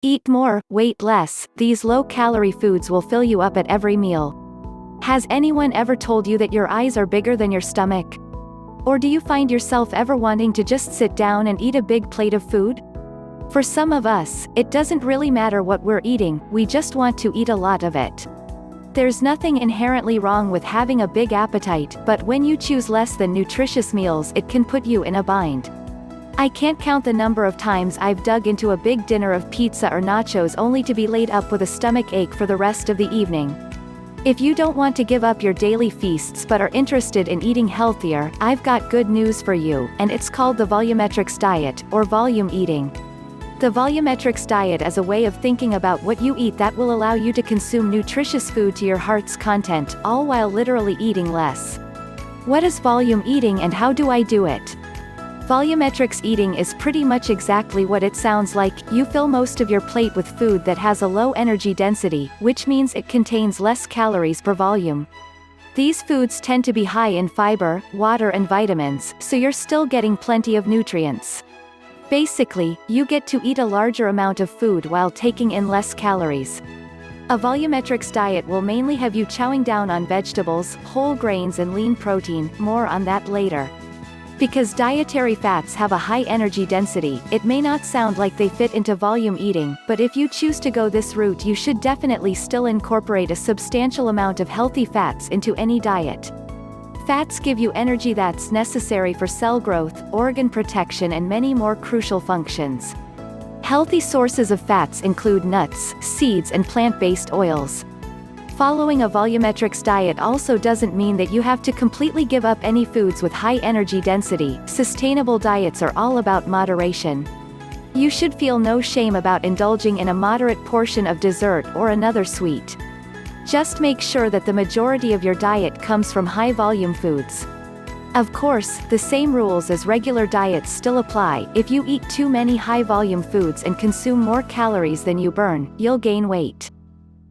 Eat more, wait less, these low-calorie foods will fill you up at every meal. Has anyone ever told you that your eyes are bigger than your stomach? Or do you find yourself ever wanting to just sit down and eat a big plate of food? For some of us, it doesn't really matter what we're eating, we just want to eat a lot of it. There's nothing inherently wrong with having a big appetite, but when you choose less than nutritious meals, it can put you in a bind. I can't count the number of times I've dug into a big dinner of pizza or nachos only to be laid up with a stomach ache for the rest of the evening. If you don't want to give up your daily feasts but are interested in eating healthier, I've got good news for you, and it's called the volumetrics diet, or volume eating. The volumetrics diet is a way of thinking about what you eat that will allow you to consume nutritious food to your heart's content, all while literally eating less. What is volume eating and how do I do it? Volumetrics eating is pretty much exactly what it sounds like. You fill most of your plate with food that has a low energy density, which means it contains less calories per volume. These foods tend to be high in fiber, water and vitamins, so you're still getting plenty of nutrients. Basically, you get to eat a larger amount of food while taking in less calories. A volumetrics diet will mainly have you chowing down on vegetables, whole grains and lean protein, more on that later. Because dietary fats have a high energy density, it may not sound like they fit into volume eating, but if you choose to go this route you should definitely still incorporate a substantial amount of healthy fats into any diet. Fats give you energy that's necessary for cell growth, organ protection and many more crucial functions. Healthy sources of fats include nuts, seeds and plant-based oils. Following a volumetrics diet also doesn't mean that you have to completely give up any foods with high energy density. Sustainable diets are all about moderation. You should feel no shame about indulging in a moderate portion of dessert or another sweet. Just make sure that the majority of your diet comes from high-volume foods. Of course, the same rules as regular diets still apply. If you eat too many high-volume foods and consume more calories than you burn, you'll gain weight.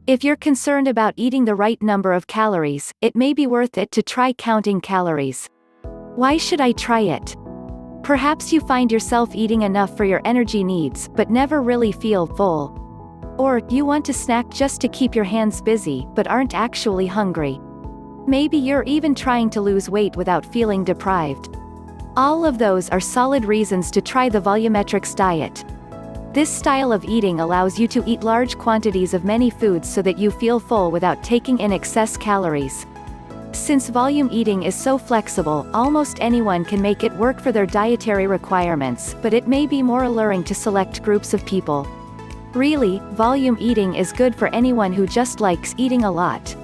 If you're concerned about eating the right number of calories, it may be worth it to try counting calories. Why should I try it? Perhaps you find yourself eating enough for your energy needs, but never really feel full. Or, you want to snack just to keep your hands busy, but aren't actually hungry. Maybe you're even trying to lose weight without feeling deprived. All of those are solid reasons to try the volumetrics diet. This style of eating allows you to eat large quantities of many foods so that you feel full without taking in excess calories. Since volume eating is so flexible, almost anyone can make it work for their dietary requirements, but it may be more alluring to select groups of people. Really, volume eating is good for anyone who just likes eating a lot.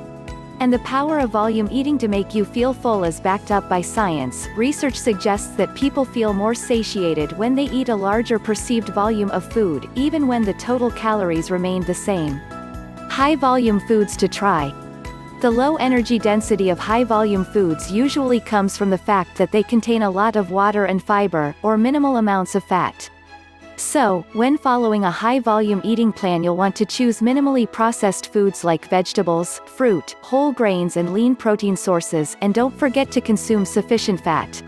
And the power of volume eating to make you feel full is backed up by science. Research suggests that people feel more satiated when they eat a larger perceived volume of food, even when the total calories remained the same. High-volume foods to try. The low energy density of high-volume foods usually comes from the fact that they contain a lot of water and fiber, or minimal amounts of fat. So, when following a high-volume eating plan you'll want to choose minimally processed foods like vegetables, fruit, whole grains and lean protein sources, and don't forget to consume sufficient fat.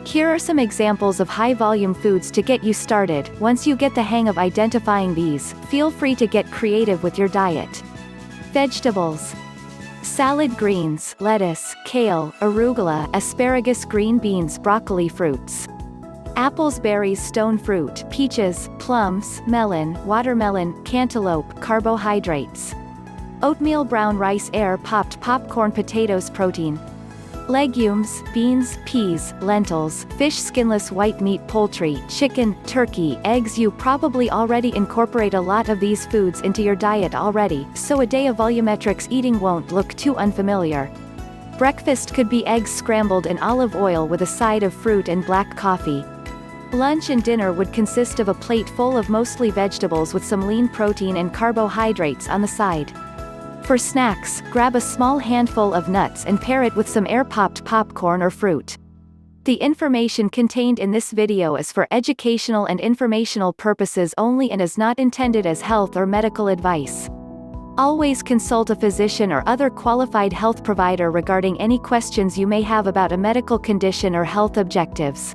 Here are some examples of high-volume foods to get you started. Once you get the hang of identifying these, feel free to get creative with your diet. Vegetables. Salad greens, lettuce, kale, arugula, asparagus, green beans, broccoli. Fruits. Apples, berries, stone fruit, peaches, plums, melon, watermelon, cantaloupe. Carbohydrates. Oatmeal, brown rice, popped popcorn, potatoes. Protein. Legumes, beans, peas, lentils, fish, skinless white meat, poultry, chicken, turkey, eggs. You probably already incorporate a lot of these foods into your diet already, so a day of volumetrics eating won't look too unfamiliar. Breakfast could be eggs scrambled in olive oil with a side of fruit and black coffee. Lunch and dinner would consist of a plate full of mostly vegetables with some lean protein and carbohydrates on the side. For snacks, grab a small handful of nuts and pair it with some air-popped popcorn or fruit. The information contained in this video is for educational and informational purposes only and is not intended as health or medical advice. Always consult a physician or other qualified health provider regarding any questions you may have about a medical condition or health objectives.